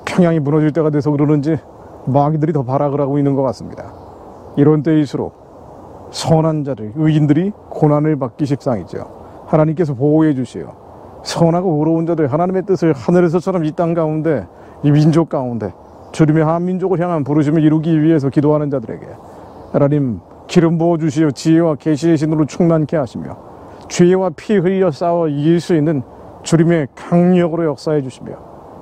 평양이 무너질 때가 돼서 그러는지 마귀들이 더 발악을 하고 있는 것 같습니다. 이런 때일수록 선한 자들, 의인들이 고난을 받기 십상이죠. 하나님께서 보호해 주시어 선하고 의로운 자들, 하나님의 뜻을 하늘에서처럼 이 땅 가운데, 이 민족 가운데 주님의 한민족을 향한 부르심을 이루기 위해서 기도하는 자들에게 하나님 기름 부어주시어 지혜와 계시의 신으로 충만케 하시며 죄와 피 흘려 싸워 이길 수 있는 주님의 강력으로 역사해 주시며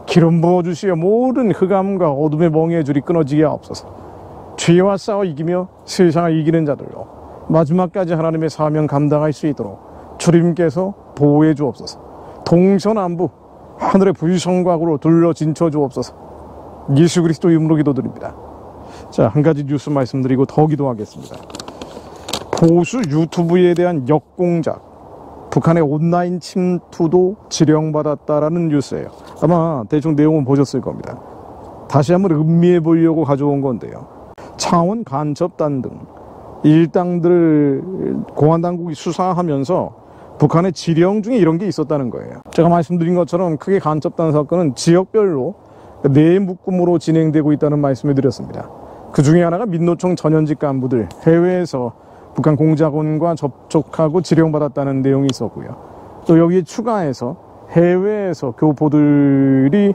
기름 부어주시어 모든 흑암과 어둠의 멍에의 줄이 끊어지게 하옵소서. 죄와 싸워 이기며 세상을 이기는 자들로 마지막까지 하나님의 사명 감당할 수 있도록 주님께서 보호해 주옵소서. 동서남북 하늘의 불성곽으로 둘러 진쳐 주옵소서. 예수 그리스도 이름으로 기도드립니다. 자, 한 가지 뉴스 말씀드리고 더 기도하겠습니다. 보수 유튜브에 대한 역공작, 북한의 온라인 침투도 지령받았다라는 뉴스예요. 아마 대충 내용은 보셨을 겁니다. 다시 한번 음미해 보려고 가져온 건데요. 창원 간첩단 등 일당들을 공안당국이 수사하면서 북한의 지령 중에 이런 게 있었다는 거예요. 제가 말씀드린 것처럼 크게 간첩단 사건은 지역별로 네 묶음으로 진행되고 있다는 말씀을 드렸습니다. 그 중에 하나가 민노총 전현직 간부들 해외에서 북한 공작원과 접촉하고 지령받았다는 내용이 있었고요. 또 여기에 추가해서 해외에서 교포들이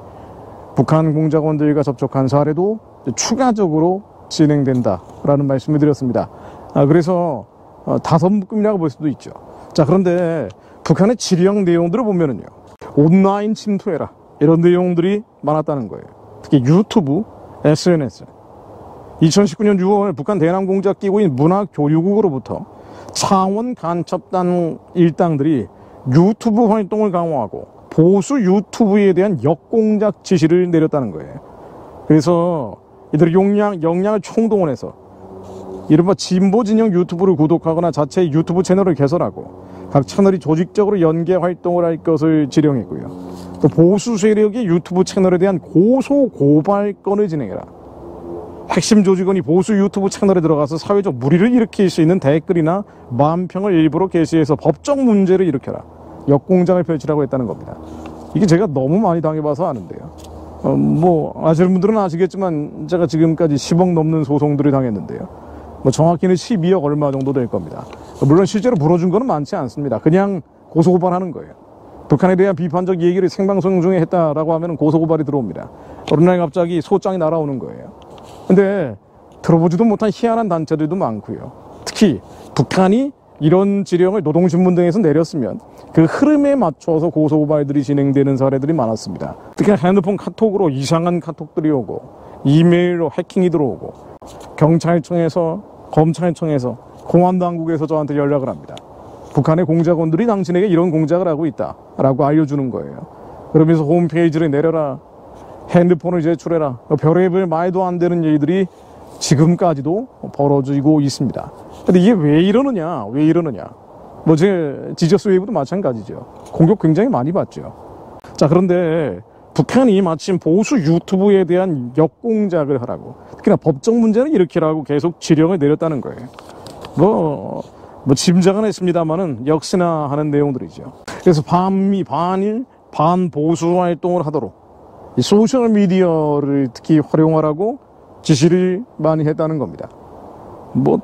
북한 공작원들과 접촉한 사례도 추가적으로 진행된다라는 말씀을 드렸습니다. 그래서 5묶음이라고 볼 수도 있죠. 자, 그런데 북한의 지령 내용들을 보면은요, 온라인 침투해라 이런 내용들이 많았다는 거예요. 특히 유튜브, SNS. 2019년 6월 북한 대남공작기구인 문화교류국으로부터 창원 간첩단 일당들이 유튜브 활동을 강화하고 보수 유튜브에 대한 역공작 지시를 내렸다는 거예요. 그래서 이들이 역량을 총동원해서 이른바 진보 진영 유튜브를 구독하거나 자체 유튜브 채널을 개설하고 각 채널이 조직적으로 연계 활동을 할 것을 지령했고요. 또 보수 세력의 유튜브 채널에 대한 고소 고발건을 진행해라. 핵심 조직원이 보수 유튜브 채널에 들어가서 사회적 무리를 일으킬 수 있는 댓글이나 만평을 일부러 게시해서 법적 문제를 일으켜라. 역공장을 펼치라고 했다는 겁니다. 이게 제가 너무 많이 당해봐서 아는데요. 아시는 분들은 아시겠지만 제가 지금까지 10억 넘는 소송들을 당했는데요. 정확히는 12억 얼마 정도 될 겁니다. 물론 실제로 물어준 거는 많지 않습니다. 그냥 고소고발하는 거예요. 북한에 대한 비판적 얘기를 생방송 중에 했다라고 하면 고소고발이 들어옵니다. 어느 날 갑자기 소장이 날아오는 거예요. 근데 들어보지도 못한 희한한 단체들도 많고요. 특히 북한이 이런 지령을 노동신문 등에서 내렸으면 그 흐름에 맞춰서 고소고발들이 진행되는 사례들이 많았습니다. 특히 핸드폰 카톡으로 이상한 카톡들이 오고 이메일로 해킹이 들어오고 경찰청에서 검찰청에서 공안당국에서 저한테 연락을 합니다. 북한의 공작원들이 당신에게 이런 공작을 하고 있다라고 알려주는 거예요. 그러면서 홈페이지를 내려라, 핸드폰을 제출해라, 별의별 말도 안 되는 일들이 지금까지도 벌어지고 있습니다. 근데 이게 왜 이러느냐? 제 지저스 웨이브도 마찬가지죠. 공격 굉장히 많이 받죠. 자, 그런데 북한이 마침 보수 유튜브에 대한 역공작을 하라고, 특히나 법적 문제는 일으키라고 계속 지령을 내렸다는 거예요. 짐작은 했습니다만은 역시나 하는 내용들이죠. 그래서 반일, 반보수 활동을 하도록 이 소셜미디어를 특히 활용하라고 지시를 많이 했다는 겁니다.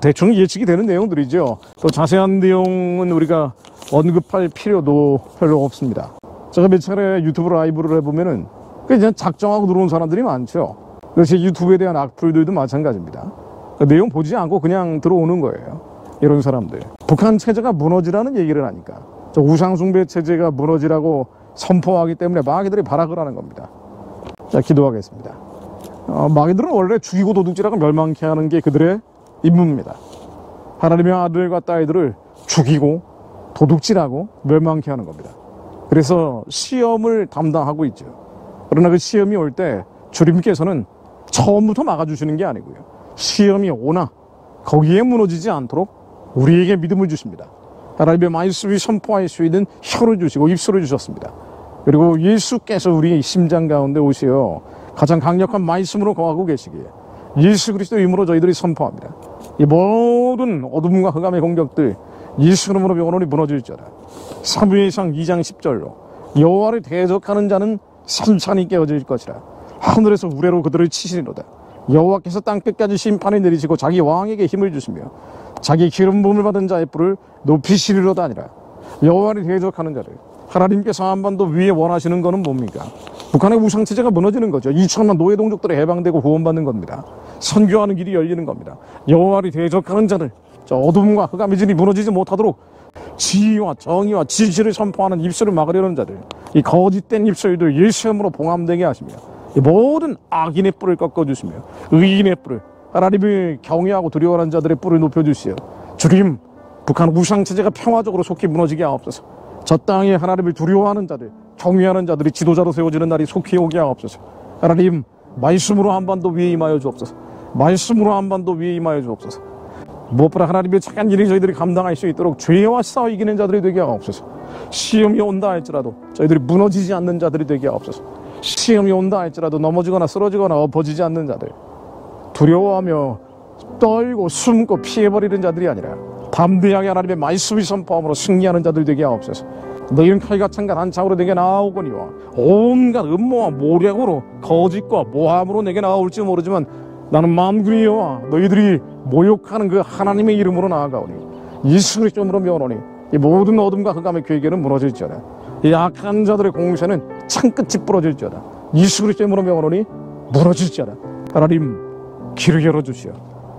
대충 예측이 되는 내용들이죠. 또 자세한 내용은 우리가 언급할 필요도 별로 없습니다. 제가 몇 차례 유튜브 라이브를 해보면은 그냥 작정하고 들어온 사람들이 많죠. 그래서 유튜브에 대한 악플들도 마찬가지입니다. 내용 보지 않고 그냥 들어오는 거예요. 이런 사람들. 북한 체제가 무너지라는 얘기를 하니까 우상숭배 체제가 무너지라고 선포하기 때문에 마귀들이 발악을 하는 겁니다. 자, 기도하겠습니다. 마귀들은 원래 죽이고 도둑질하고 멸망케 하는 게 그들의 임무입니다. 하나님의 아들과 딸들을 죽이고 도둑질하고 멸망케 하는 겁니다. 그래서 시험을 담당하고 있죠. 그러나 그 시험이 올 때 주님께서는 처음부터 막아주시는 게 아니고요. 시험이 오나 거기에 무너지지 않도록 우리에게 믿음을 주십니다. 하나님의 말씀을 선포할 수 있는 혀를 주시고 입술을 주셨습니다. 그리고 예수께서 우리의 심장 가운데 오시어 가장 강력한 말씀으로 거하고 계시기에 예수 그리스도의 이름으로 저희들이 선포합니다. 이 모든 어둠과 흑암의 공격들 예수 이름으로 영원히 무너질지어다. 사무엘상 2장 10절로 여호와를 대적하는 자는 산산이 깨어질 것이라. 하늘에서 우레로 그들을 치시리로다. 여호와께서 땅끝까지 심판을 내리시고 자기 왕에게 힘을 주시며 자기 기름 부음을 받은 자의 뿔을 높이시리로다 아니라. 여호와를 대적하는 자를 하나님께서 한반도 위에 원하시는 것은 뭡니까? 북한의 우상체제가 무너지는 거죠. 2천만 노예동족들이 해방되고 구원받는 겁니다. 선교하는 길이 열리는 겁니다. 여호와를 대적하는 자들, 저 어둠과 흑암의 진이 무너지지 못하도록 지위와 정의와 진실을 선포하는 입술을 막으려는 자들, 이 거짓된 입술들 예수의 이름으로 봉함되게 하시며 이 모든 악인의 뿔을 꺾어주시며 의인의 뿔을, 하나님을 경외하고 두려워하는 자들의 뿔을 높여주시어 주님, 북한 우상체제가 평화적으로 속히 무너지게 하옵소서. 저 땅에 하나님을 두려워하는 자들, 경외하는 자들이 지도자로 세워지는 날이 속히 오게 하옵소서. 하나님, 말씀으로 한반도 위에 임하여 주옵소서. 말씀으로 한반도 위에 임하여 주옵소서. 무엇보다 하나님의 착한 일이 저희들이 감당할 수 있도록 죄와 싸워 이기는 자들이 되게 하옵소서. 시험이 온다 할지라도 저희들이 무너지지 않는 자들이 되게 하옵소서. 시험이 온다 할지라도 넘어지거나 쓰러지거나 엎어지지 않는 자들, 두려워하며 떨고 숨고 피해버리는 자들이 아니라 담대하게 하나님의 말씀을 선포함으로 승리하는 자들 되게 하옵소서. 너희는 칼과 창과 단창으로 내게 나아오거니와 온갖 음모와 모략으로 거짓과 모함으로 내게 나아올지 모르지만 나는 만군의 여호와 너희들이 모욕하는 그 하나님의 이름으로 나아가오니 예수 그리스도 이름으로 명하노니 이 모든 어둠과 흑암의 괴계는 무너질지어다. 이 악한 자들의 공세는 창끝이 부러질지어다. 예수 그리스도 이름으로 명하노니 무너질지어다. 하나님, 길을 열어주시오.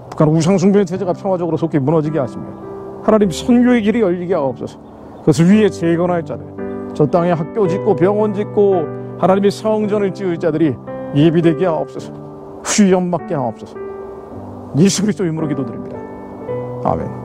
북한 우상숭배의 체제가 평화적으로 속히 무너지게 하시며 하나님, 선교의 길이 열리게 하옵소서. 그것을 위해 재건할 자들, 저 땅에 학교 짓고 병원 짓고 하나님의 성전을 지을 자들이 예비되게 하옵소서. 후염 받게 하옵소서. 예수 그리스도 이름으로 기도드립니다. 아멘.